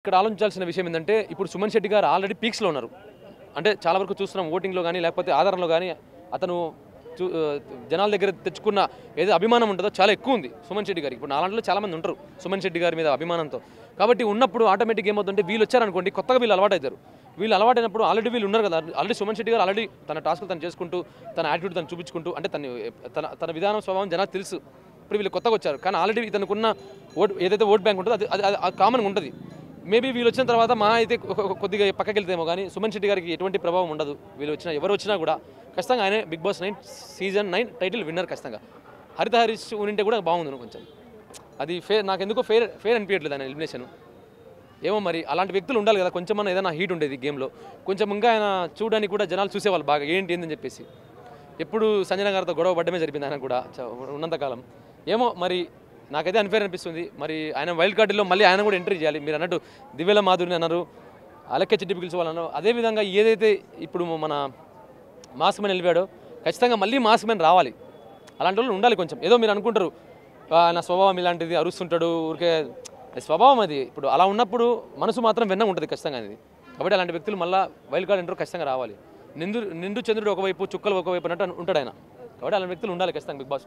ఇక్కడ ఆలోచించాల్సిన విషయం ఏంటంటే ఇప్పుడు సుమన్ శెట్టి గారు ఆల్రెడీ పీక్స్లో ఉన్నారు. అంటే చాలా వరకు చూస్తున్నాం ఓటింగ్లో కానీ లేకపోతే ఆధారంలో కానీ అతను జనాల దగ్గర తెచ్చుకున్న ఏదో అభిమానం ఉంటుందో చాలా ఎక్కువ ఉంది సుమన్ శెట్టి గారికి. ఇప్పుడు నాలాంటిలో చాలామంది ఉంటారు సుమన్ శెట్టి గారి మీద అభిమానంతో. కాబట్టి ఉన్నప్పుడు ఆటోమేటిక్ ఏమవుతుంటే వీళ్ళు వచ్చారనుకోండి, కొత్తగా వీళ్ళు అలవాటు అవుతారు. వీళ్ళు అలవాటైనప్పుడు ఆల్రెడీ వీళ్ళు ఉన్నారు కదా, ఆల్రెడీ సుమన్ శెట్టి గారు ఆల్రెడీ తన టాస్క్లు తను చేసుకుంటూ తన యాటిట్యూడ్ తను చూపించుకుంటూ అంటే తన విధానం స్వభావం జనాలు తెలుసు. ఇప్పుడు వీళ్ళు కొత్తగా వచ్చారు కానీ ఆల్రెడీ ఇతనుకున్న ఏదైతే ఓట్ బ్యాంక్ ఉంటుందో అది కామన్గా ఉంటుంది. మేబీ వీళ్ళు వచ్చిన తర్వాత మా అయితే కొద్దిగా పక్కకి వెళ్తేమో కానీ సుమన్ శెట్టి గారికి ఎటువంటి ప్రభావం ఉండదు. వీళ్ళు వచ్చినా ఎవరు వచ్చినా కూడా ఖచ్చితంగా ఆయనే Bigg Boss 9 season 9 title winner ఖచ్చితంగా. హరిత హరీష్ ఉంటే కూడా బాగుంది కొంచెం. అది నాకు ఎందుకో ఫేర్ అనిపించట్లేదు ఆయన ఎలిమినేషన్. ఏమో మరి అలాంటి వ్యక్తులు ఉండాలి కదా, కొంచెం ఏదైనా హీట్ ఉండేది గేమ్లో. కొంచెం ఇంకా ఆయన చూడడానికి కూడా జనాలు చూసేవాళ్ళు బాగా ఏందని చెప్పేసి. ఎప్పుడు సంజన గారితో గొడవ పడ్డమే జరిపింది ఆయన కూడా ఉన్నంతకాలం. ఏమో మరి నాకైతే అన్ఫేర్ అనిపిస్తుంది. మరి ఆయన వైల్డ్ కార్డులో మళ్ళీ ఆయన కూడా ఎంట్రీ చేయాలి. మీరు అన్నట్టు దివ్యల మాధురిని అన్నారు, అలక్కే చిట్టి పిలుచుకోవాలన్నారు. అదేవిధంగా ఏదైతే ఇప్పుడు మన మాస్క్ మ్యాన్ వెళ్ళిపోయాడో ఖచ్చితంగా మళ్ళీ మాస్క్ మ్యాన్ రావాలి. అలాంటి వాళ్ళు ఉండాలి కొంచెం. ఏదో మీరు అనుకుంటారు నా స్వభావం ఇలాంటిది, అరుస్తుంటాడు ఊరికే, స్వభావం అది. ఇప్పుడు అలా ఉన్నప్పుడు మనసు మాత్రం వెన్న ఉంటుంది ఖచ్చితంగా అనేది. కాబట్టి అలాంటి వ్యక్తులు మళ్ళీ వైల్డ్ కార్డ్ ఎంట్రీ ఖచ్చితంగా రావాలి. నిండు చంద్రుడు ఒకవైపు చుక్కలు ఒకవైపు అన్నట్టు ఉంటాడు ఆయన. కాబట్టి అలాంటి వ్యక్తులు ఉండాలి ఖచ్చితంగా బిగ్ బాస్.